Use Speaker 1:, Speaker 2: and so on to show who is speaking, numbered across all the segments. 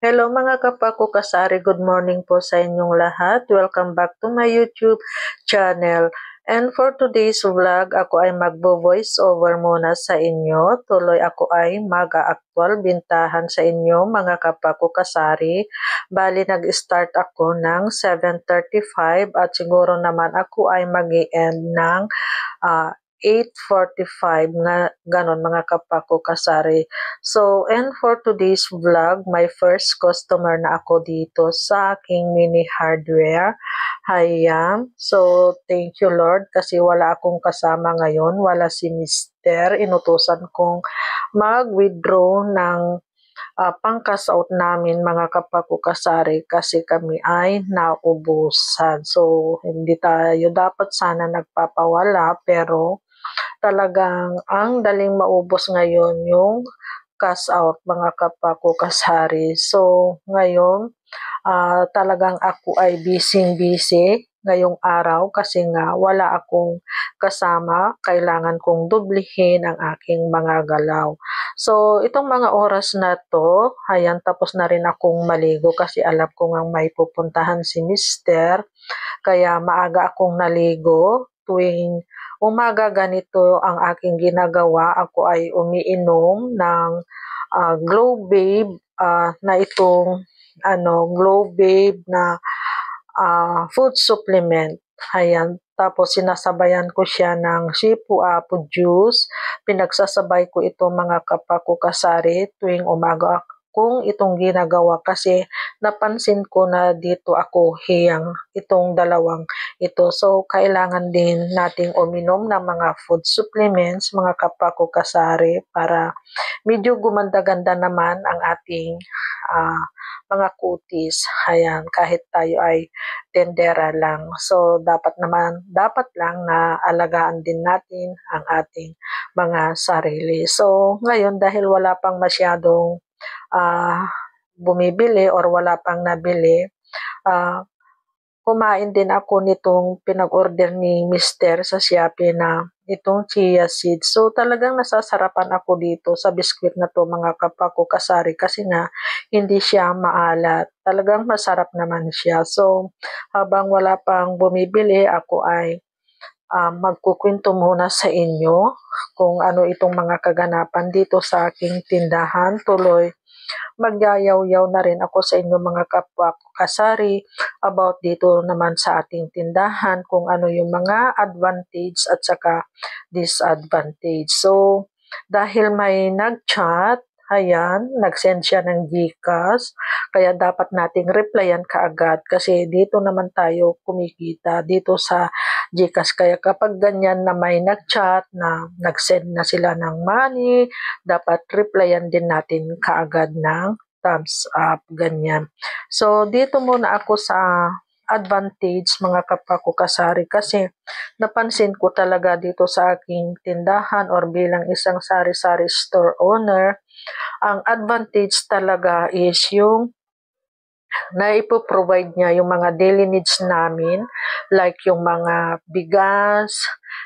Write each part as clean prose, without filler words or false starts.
Speaker 1: Hello mga kapako kasari, good morning po sa inyong lahat. Welcome back to my YouTube channel. And for today's vlog, ako ay magbo-voice over muna sa inyo. Tuloy ako ay mag-a-actual bintahan sa inyo mga kapako kasari. Bali nag-start ako ng 7:35 at siguro naman ako ay mag-i-end ng 8:45 nga ganon mga kapako kasari. So, and for today's vlog, my first customer na ako dito sa aking mini hardware. Ayan. So, thank you Lord kasi wala akong kasama ngayon. Wala si Mister. Inutusan kong mag-withdraw ng pang-cash out namin mga kapako kasari kasi kami ay naubusan. So, hindi tayo dapat sana nagpapawala pero talagang ang daling maubos ngayon yung cash out mga kapako kasari. So ngayon talagang ako ay busy ngayong araw kasi nga wala akong kasama, kailangan kong dublihin ang aking mga galaw. So itong mga oras na to, ayan tapos na rin akong maligo kasi alam ko nga may pupuntahan si Mister. Kaya maaga akong naligo tuwing umaga ganito ang aking ginagawa. Ako ay umiinom ng Glow Babe na itong Glow Babe na food supplement. Ayan. Tapos sinasabayan ko siya ng Shipu Apple Juice. Pinagsasabay ko ito mga kapako kasari tuwing umaga kung itong ginagawa kasi napansin ko na dito ako hiyang itong dalawang ito. So, kailangan din nating uminom ng mga food supplements, mga kapako kasari, para medyo gumanda-ganda naman ang ating mga kutis. Ayan, kahit tayo ay tendera lang. So, dapat lang na alagaan din natin ang ating mga sarili. So, ngayon dahil wala pang masyadong bumibili or wala pang nabili, kumain din ako nitong pinag-order ni Mister sa Shopee na itong chia seeds. So talagang nasasarapan ako dito sa biskwit na to mga kapako kasari kasi nga hindi siya maalat. Talagang masarap naman siya. So habang wala pang bumibili, ako ay magkukwento muna sa inyo kung ano itong mga kaganapan dito sa aking tindahan. Tuloy magyayaw-yaw na rin ako sa inyo mga kapwa kasari about dito naman sa ating tindahan kung ano yung mga advantage at saka disadvantage. So, dahil may nag-chat, ayan, nag-send siya ng GCash, kaya dapat nating replyan kaagad kasi dito naman tayo kumikita dito sa GCash. Kaya kapag ganyan na may nag-chat na nag-send na sila ng money, dapat replyan din natin kaagad ng thumbs up, ganyan. So, dito muna ako sa advantage mga kapako kasari kasi napansin ko talaga dito sa aking tindahan or bilang isang sari-sari store owner, ang advantage talaga is yung na ipo-provide niya yung mga daily needs namin, like yung mga bigas.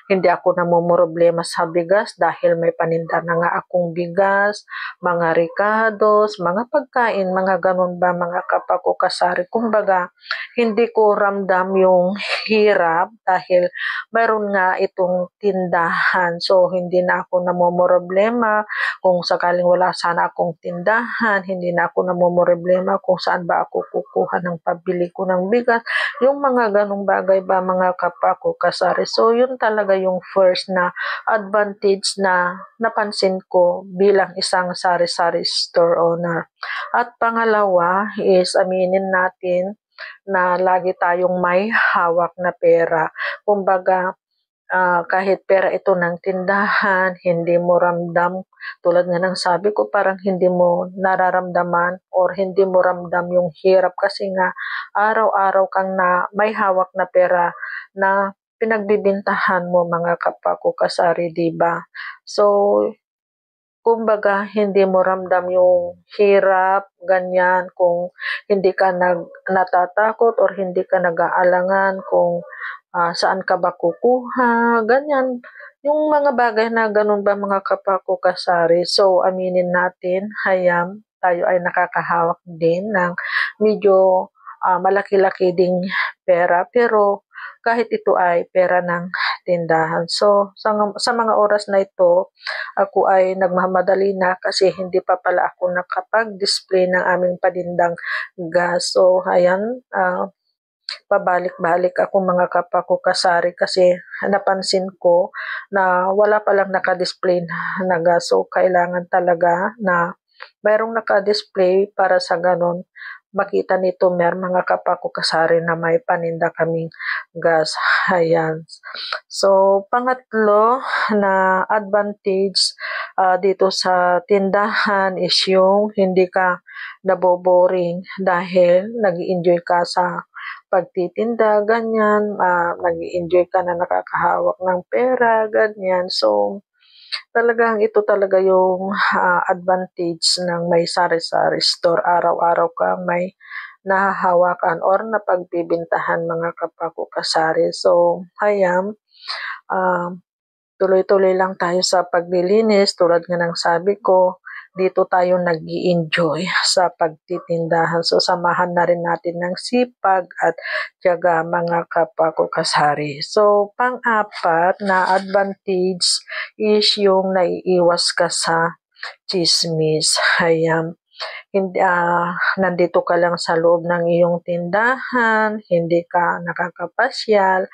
Speaker 1: Hindi ako namumroblema sa bigas dahil may paninda na nga akong bigas, mga ricados, mga pagkain, mga ganun ba mga kapako kasari. Kumbaga, hindi ko ramdam yung hirap dahil mayroon nga itong tindahan. So, hindi na ako namumroblema kung sakaling wala sana akong tindahan, hindi na ako namumroblema kung saan ba ako kukuha ng pabili ko ng bigas, yung mga ganong bagay ba mga kapako kasari. So yun talaga yung first na advantage na napansin ko bilang isang sari-sari store owner. At pangalawa is aminin natin na lagi tayong may hawak na pera. Kumbaga, kahit pera ito ng tindahan, hindi mo ramdam, tulad nga ng sabi ko, parang hindi mo nararamdaman or hindi mo ramdam yung hirap kasi nga araw-araw kang na may hawak na pera na pinagbibintahan mo mga kapako kasari, di ba? So, kumbaga, hindi mo ramdam yung hirap, ganyan, kung hindi ka natatakot or hindi ka nag-aalangan kung saan ka ba kukuha, ganyan. Yung mga bagay na ganun ba mga kapako kasari. So, aminin natin, hayam, tayo ay nakakahawak din ng medyo malaki-laki ding pera, pero kahit ito ay pera ng tindahan. So, sa mga oras na ito, ako ay nagmamadali na kasi hindi pa pala ako nakapag-display ng aming panindang gas. So, ayan, pabalik-balik ako mga kapako kasari kasi napansin ko na wala palang naka-display na gas. So, kailangan talaga na mayroong naka-display para sa ganon makita nito mga kapako kasari na may paninda kaming gas. Ayan. So, pangatlo na advantage dito sa tindahan is yung hindi ka naboboring dahil nag-enjoy ka sa pagtitinda, ganyan, nag-enjoy ka na nakakahawak ng pera, ganyan. So, talagang ito talaga yung advantage ng may sari-sari store. Araw-araw ka may nahahawakan or napagbibintahan mga kapako kasari. So, ayan, tuloy-tuloy lang tayo sa paglilinis. Tulad nga ng sabi ko, dito tayo nag-i-enjoy sa pagtitindahan. So, samahan na rin natin ng sipag at tiyaga mga kapako kasari. So, pang-apat na advantage is yung naiiwas ka sa chismis. Ayan. Hindi, nandito ka lang sa loob ng iyong tindahan, hindi ka nakakapasyal,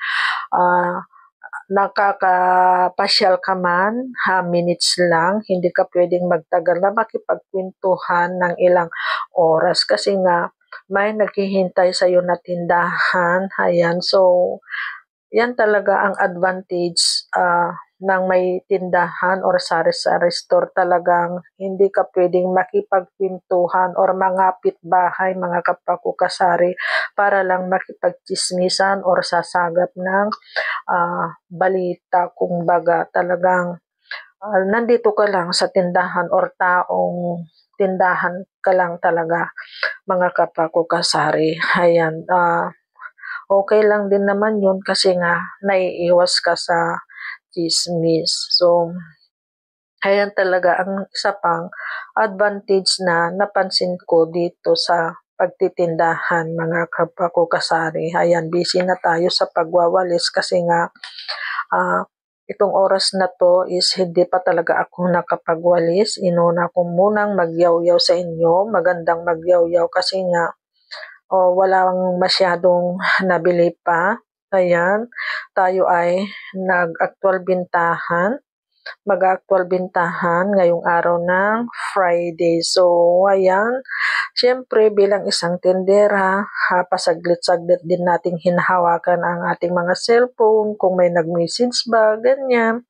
Speaker 1: nakakapasyal ka man, minutes lang, hindi ka pwedeng magtagal na makipagkwentuhan ng ilang oras kasi nga may naghihintay sa iyo na tindahan. Ayan, so yan talaga ang advantage ng may tindahan or sari-sari store. Talagang hindi ka pwedeng makipagpintuhan or mangapit bahay mga kapako kasari para lang makipagchismisan or sasagap ng balita. Kung baga talagang nandito ka lang sa tindahan or taong tindahan ka lang talaga mga kapako kasari. Ayan, okay lang din naman yun kasi nga naiiwas ka sa chismis. So, ayan talaga ang isa pang advantage na napansin ko dito sa pagtitindahan mga kapako kasari. Ayan, busy na tayo sa pagwawalis kasi nga itong oras na to is hindi pa talaga ako nakapagwalis. Inuna ko munang magyaw-yaw sa inyo. Magandang magyaw-yaw kasi nga walang masyadong nabili pa. Ayan, tayo ay mag-actual bintahan ngayong araw ng Friday. So, ayan, syempre bilang isang tindera, pasaglit-saglit din nating hinahawakan ang ating mga cellphone kung may nag-message ba, ganyan.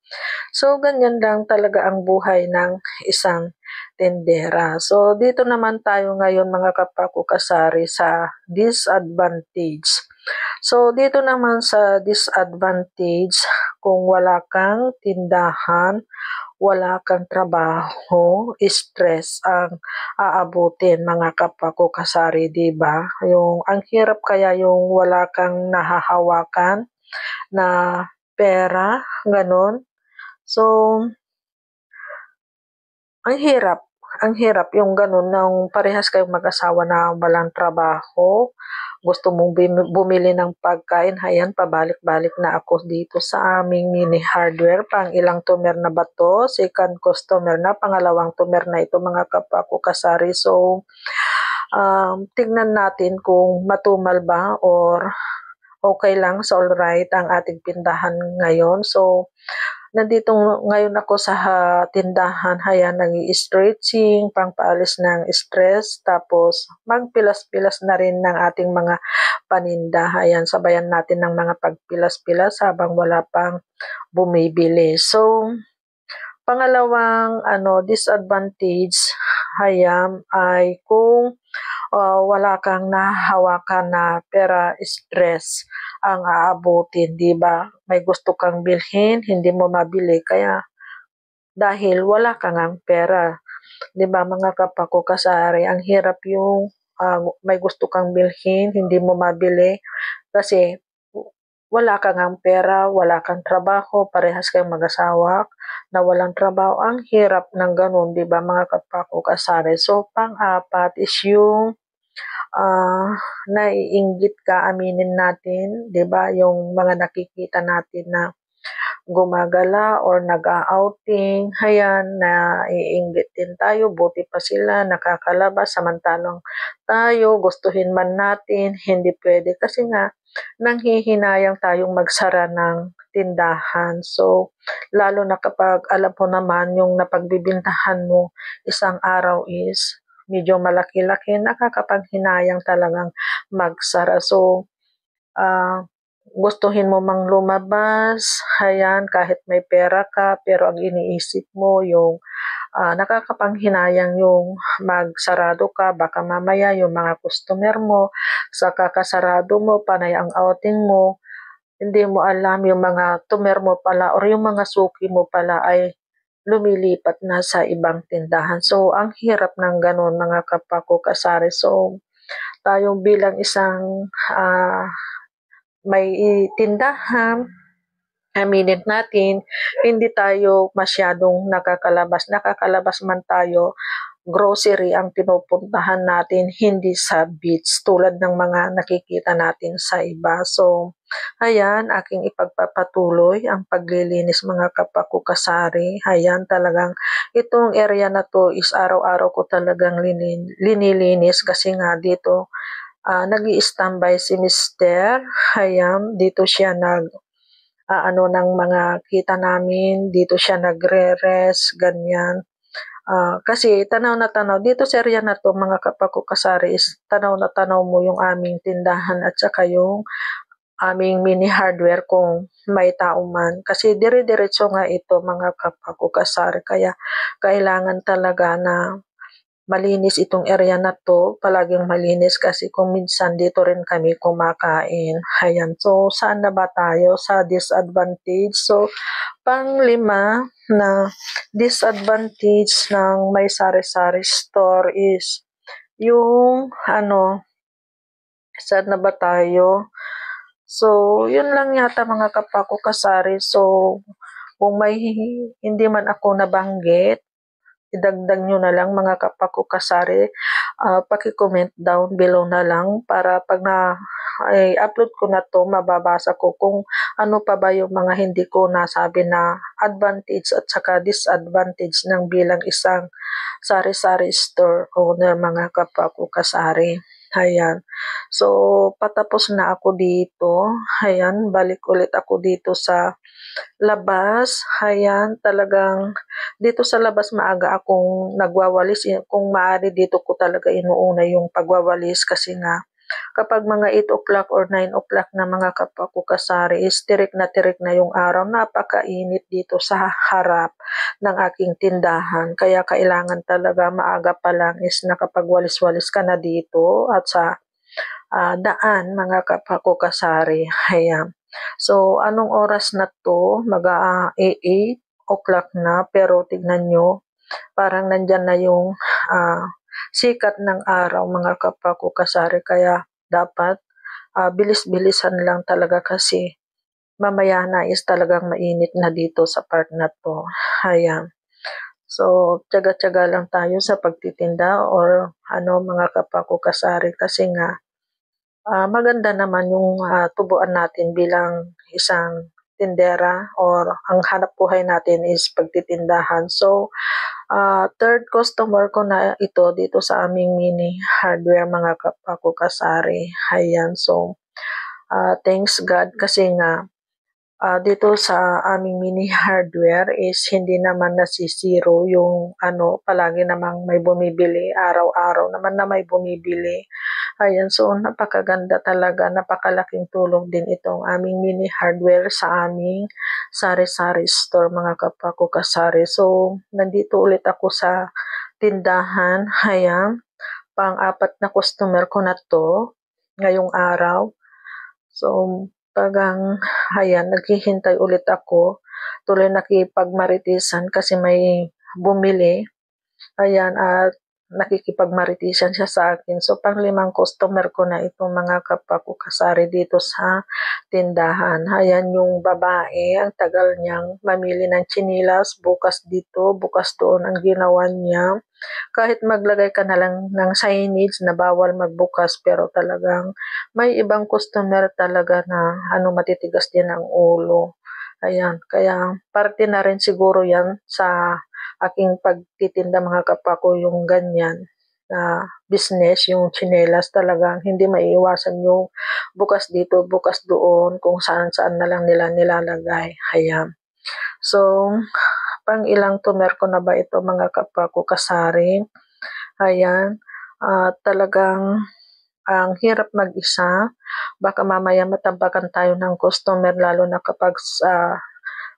Speaker 1: So, ganyan lang talaga ang buhay ng isang tindera. So, dito naman tayo ngayon mga kapako kasari sa disadvantage. So, dito naman sa disadvantage, kung wala kang tindahan, wala kang trabaho, stress ang aabutin mga kapako kasari, diba? Yung ang hirap kaya yung wala kang nahahawakan na pera, ganun. So, ang hirap yung ganun nang parehas kayong mag-asawa na walang trabaho, gusto mong bumili ng pagkain, ayan, pabalik-balik na ako dito sa aming mini hardware. Pang ilang tumer na ba to? Second customer na, pangalawang tumer na ito mga kapako kasari. So, tignan natin kung matumal ba or okay lang, so alright ang ating tindahan ngayon. So, nandito ngayon ako sa tindahan, ayan, nag-i-stretching, pangpaalis ng stress, tapos magpilas-pilas na rin ng ating mga paninda. Ayan, sabayan natin ng mga pagpilas-pilas habang wala pang bumibili. So, pangalawang disadvantage, ayan, ay kung wala kang nahahawakan na pera, stress ang aabutin, di ba? May gusto kang bilhin, hindi mo mabili kaya dahil wala kang ang pera. Di ba mga kapako kasari, ang hirap yung may gusto kang bilhin, hindi mo mabili kasi wala ka ngang pera, wala kang trabaho, parehas kayong mag-asawa na walang trabaho. Ang hirap ng gano'n, 'di ba mga kapako kasari. So, pang-apat is yung naiinggit ka, aminin natin, 'di ba, yung mga nakikita natin na gumagala or nag-a-outing, ayan, naiinggit din tayo, buti pa sila nakakalabas, samantalang tayo, gustuhin man natin, hindi pwede kasi nga nanghihinayang tayong magsara ng tindahan. So, lalo na kapag alam mo naman yung napagbibintahan mo isang araw is medyo malaki-laki, nakakapanghinayang talagang magsara. So, ah, gustuhin mo mang lumabas, ayan, kahit may pera ka, pero ang iniisip mo yung nakakapanghinayang yung magsarado ka, baka mamaya yung mga customer mo, sa kakasarado mo, panay ang outing mo, hindi mo alam yung mga tumer mo pala or yung mga suki mo pala ay lumilipat na sa ibang tindahan. So, ang hirap ng ganun mga kapako kasari. So, tayo bilang isang may tindahan, aminin natin, hindi tayo masyadong nakakalabas. Nakakalabas man tayo, grocery ang pinupuntahan natin, hindi sa beach tulad ng mga nakikita natin sa iba. So, ayan, aking ipagpapatuloy ang paglilinis mga kapako kasari. Ayan, talagang itong area na to is araw-araw ko talagang linilinis kasi nga dito nag-i-standby si Mister. Ayan, dito siya ano ng mga kita namin, dito siya nagre-rest, ganyan. Kasi tanaw na tanaw, dito sa area na to mga kapako kasari is tanaw na tanaw mo yung aming tindahan at saka yung aming mini hardware kung may tao man. Kasi dire-diretso nga ito mga kapako kasari, kaya kailangan talaga na malinis itong area na to, palaging malinis kasi kung minsan dito rin kami kumakain. Ayan, so saan na ba tayo? Sa disadvantage. So, pang-lima na disadvantage ng may sari-sari store is yung saan na ba tayo? So, yun lang yata mga kapako kasari. So, kung may hindi man ako nabanggit, idagdag nyo na lang mga kapako kasari. Paki-comment down below na lang para pag i-upload ko na to, mababasa ko kung ano pa ba yung mga hindi ko nasabi na advantage at saka disadvantage ng bilang isang sari-sari store owner mga kapako kasari. Ayan. So, patapos na ako dito. Ayan, balik ulit ako dito sa labas. Ayan, talagang dito sa labas maaga akong nagwawalis. Kung maaari dito ko talaga inuuna yung pagwawalis kasi nga kapag mga 8 o'clock or 9 o'clock na mga kapako kasari is tirik na yung araw. Napakainit dito sa harap ng aking tindahan. Kaya kailangan talaga maaga pa lang is nakapagwalis-walis ka na dito at sa daan mga kapako kasari. Ayan. So, anong oras na to? Mag-8 o'clock na pero tignan nyo, parang nandyan na yung sikat ng araw mga kapako kasari, kaya dapat bilis-bilisan lang talaga kasi mamaya na is talagang mainit na dito sa part na to. Ayan. So, tiyaga-tiyaga lang tayo sa pagtitinda or mga kapako kasari kasi nga maganda naman yung tubuan natin bilang isang tindera or ang hanap buhay natin is pagtitindahan. So, third customer ko na ito dito sa aming mini hardware mga kapako kasari. Ayan, so thanks God kasi nga dito sa aming mini hardware is hindi naman nasisiro yung palagi namang may bumibili, araw-araw naman na may bumibili. Ayan, so napakaganda talaga, napakalaking tulong din itong aming mini hardware sa aming sari-sari store mga kapako kasari. So, nandito ulit ako sa tindahan. Ayan, pang-apat na customer ko na to ngayong araw. So, ayan, naghihintay ulit ako. Tuloy nakipagmaritisan kasi may bumili. Ayan, at nakikipagmaritisan siya sa akin. So, pang-limang customer ko na itong mga kapwa ko kasari dito sa tindahan. Ayan yung babae, ang tagal niyang mamili ng tsinilas, bukas dito, bukas doon ang ginawa niya. Kahit maglagay ka na lang ng signage na bawal magbukas, pero talagang may ibang customer talaga na matitigas din ang ulo. Ayan, kaya parte na rin siguro yan sa aking pagtitinda mga kapwa ko yung ganyan na business, yung tsinelas talagang hindi maiiwasan yung bukas dito, bukas doon, kung saan-saan na lang nila nilalagay. Ayan. So, pang ilang tumer ko na ba ito mga kapwa ko kasari? Ayan. Talagang ang hirap mag-isa. Baka mamaya matampakan tayo ng customer lalo na kapag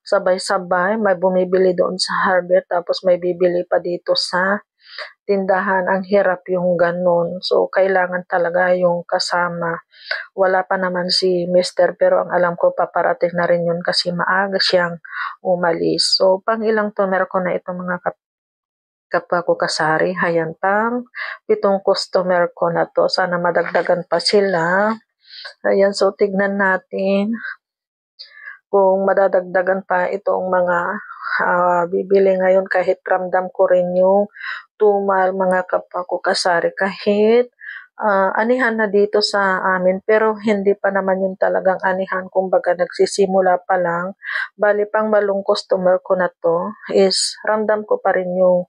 Speaker 1: sabay-sabay, may bumibili doon sa hardware tapos may bibili pa dito sa tindahan. Ang hirap yung ganun. So, kailangan talaga yung kasama. Wala pa naman si Mister pero ang alam ko paparating na rin yun kasi maaga siyang umalis. So, pang ilang tumer ko na ito mga kapwa ko kasari. Hayan, pang 7 customer ko na to. Sana madagdagan pa sila. Ayan, so tignan natin kung madadagdagan pa itong mga bibili ngayon kahit ramdam ko rin yung tumal mga kapwa ko kasari kahit anihan na dito sa amin pero hindi pa naman yung talagang anihan, kumbaga nagsisimula pa lang. Bali pang walong customer ko na to is ramdam ko pa rin yung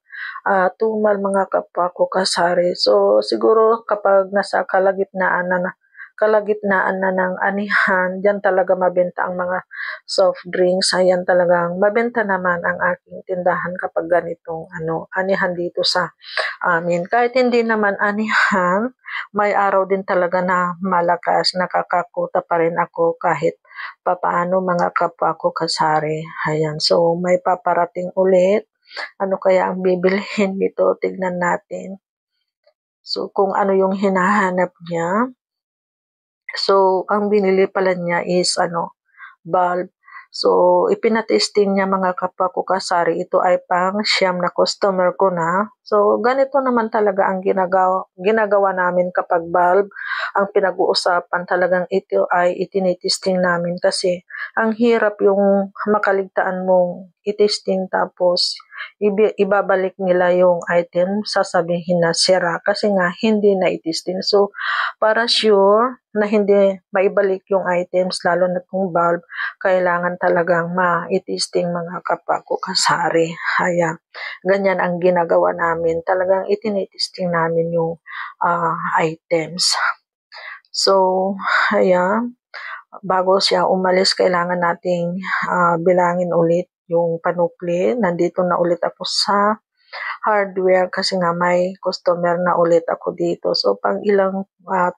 Speaker 1: tumal mga kapwa ko kasari. So siguro kapag nasa kalagitnaan na ng anihan, diyan talaga mabenta ang mga soft drinks. Ayan, talagang mabenta naman ang aking tindahan kapag ganitong anihan dito sa amin. Kahit hindi naman anihan, may araw din talaga na malakas, nakakakuta pa rin ako kahit papaano mga kapwa ko kasari. Ayan, so may paparating ulit. Ano kaya ang bibilhin dito? Tignan natin. So, kung ano yung hinahanap niya. So, ang binili pala niya is bulb. So, ipinatesting niya mga kapwa ko kasari. Ito ay pang siyam na customer ko na. So, ganito naman talaga ang ginagawa namin kapag bulb. Ang pinag-uusapan talagang ito ay itinitesting namin kasi ang hirap yung makaligtaan mong itesting tapos ibabalik nila yung item, sasabihin na sira kasi nga hindi na itesting. So, para sure na hindi maibalik yung items, lalo na itong bulb, kailangan talagang ma-itesting mga kapwa ko kasari. Ayan, ganyan ang ginagawa namin. Talagang itinitesting namin yung items. So, ayan, bago siya umalis, kailangan nating bilangin ulit yung panukli. Nandito na ulit ako sa hardware kasi nga may customer na ulit ako dito. So, pang ilang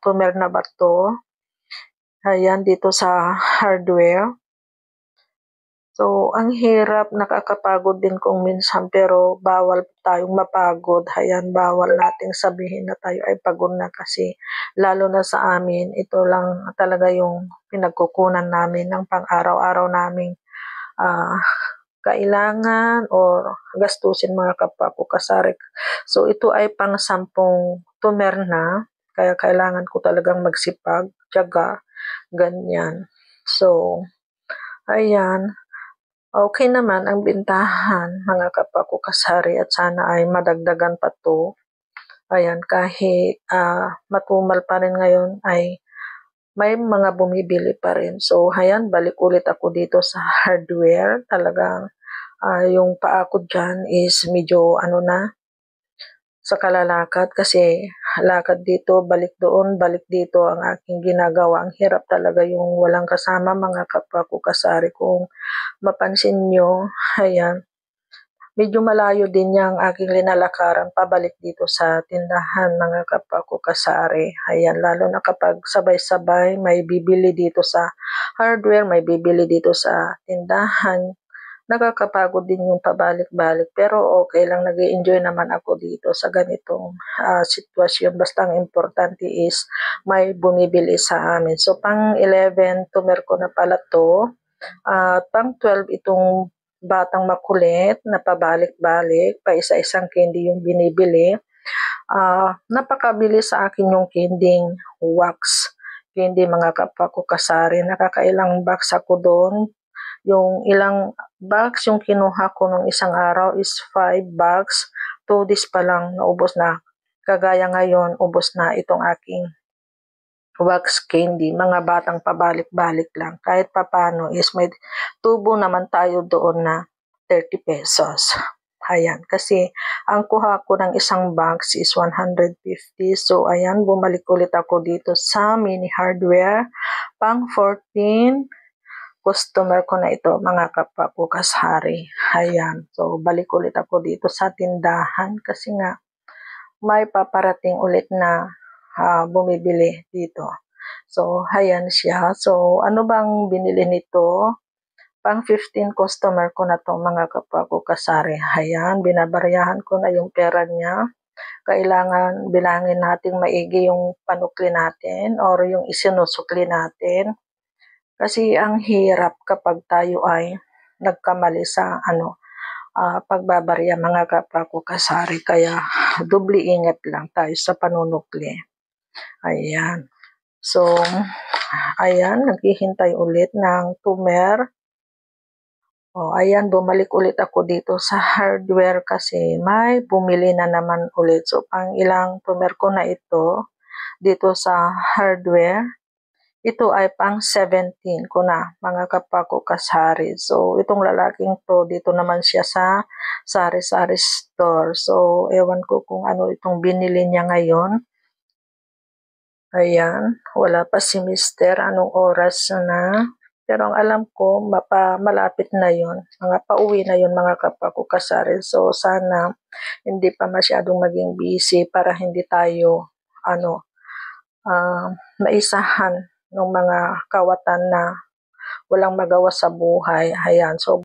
Speaker 1: tumer na ba to? Ayan, dito sa hardware. So, ang hirap, nakakapagod din kung minsan pero bawal tayong mapagod. Ayan, bawal nating sabihin na tayo ay pagod na kasi lalo na sa amin, ito lang talaga yung pinagkukunan namin ng pang-araw-araw naming kailangan or gastusin mga kapwa ko kasari. So, ito ay pang 10 tumer na, kaya kailangan ko talagang magsipag, tiyaga, ganyan. So, ayan. Okay naman ang bintahan mga kapwa ko kasari at sana ay madagdagan pa to. Ayan, kahit matumal pa rin ngayon ay may mga bumibili pa rin. So, ayan, balik ulit ako dito sa hardware. Talagang yung paa ko dyan is medyo na, sa kalalakad kasi lakad dito, balik doon, balik dito ang aking ginagawa. Ang hirap talaga yung walang kasama mga kapwa ko kasari. Kung mapansin nyo, ayan, medyo malayo din yung aking linalakaran pabalik dito sa tindahan mga kapwa ko kasari. Ayan, lalo na kapag sabay-sabay may bibili dito sa hardware, may bibili dito sa tindahan. Nakakapagod din yung pabalik-balik pero okay lang, nag-i-enjoy naman ako dito sa ganitong sitwasyon. Basta ang importante is may bumibili sa amin. So pang 11 tumer ko na pala to. Pang 12 itong batang makulit na pabalik-balik, pa isa-isang candy yung binibili. Napakabilis sa akin yung kending wax. Hindi mga kapwa ko kasari, nakakailang box ako doon. Yung ilang box yung kinuha ko nung isang araw is 5 box. 2 days pa lang naubos na. Kagaya ngayon, ubos na itong aking wax candy. Mga batang pabalik-balik lang. Kahit papano is may tubo naman tayo doon na 30 pesos. Ayan, kasi ang kuha ko ng isang box is 150. So, ayan, bumalik ulit ako dito sa mini hardware. Pang 14 customer ko na ito, mga kapwa ko kasari. Ayan, so balik ulit ako dito sa tindahan kasi nga may paparating ulit na bumibili dito. So, ayan siya. So, ano bang binili nito? Pang 15 customer ko na to, mga kapwa ko kasari. Ayan, binabaryahan ko na yung pera niya. Kailangan bilangin natin maigi yung panukli natin or yung isinusukli natin. Kasi ang hirap kapag tayo ay nagkamali sa pagbabarya, mga kapwa ko kasari. Kaya doble ingat lang tayo sa panunukli. Ayan. So, ayan, naghihintay ulit ng tumer. Ayan, bumalik ulit ako dito sa hardware kasi may bumili na naman ulit. So, pang ilang tumer ko na ito dito sa hardware. Ito ay pang 17 ko na, mga kapwa ko kasari. So, itong lalaking to, dito naman siya sa sari-sari store. So, ewan ko kung ano itong binili niya ngayon. Ayan, wala pa si Mister. Anong oras na? Pero ang alam ko, malapit na yon. Pauwi na yon, mga kapwa ko kasari. So, sana hindi pa masyadong maging busy para hindi tayo, maisahan ng mga kawatan na walang magawa sa buhay. Ayan, so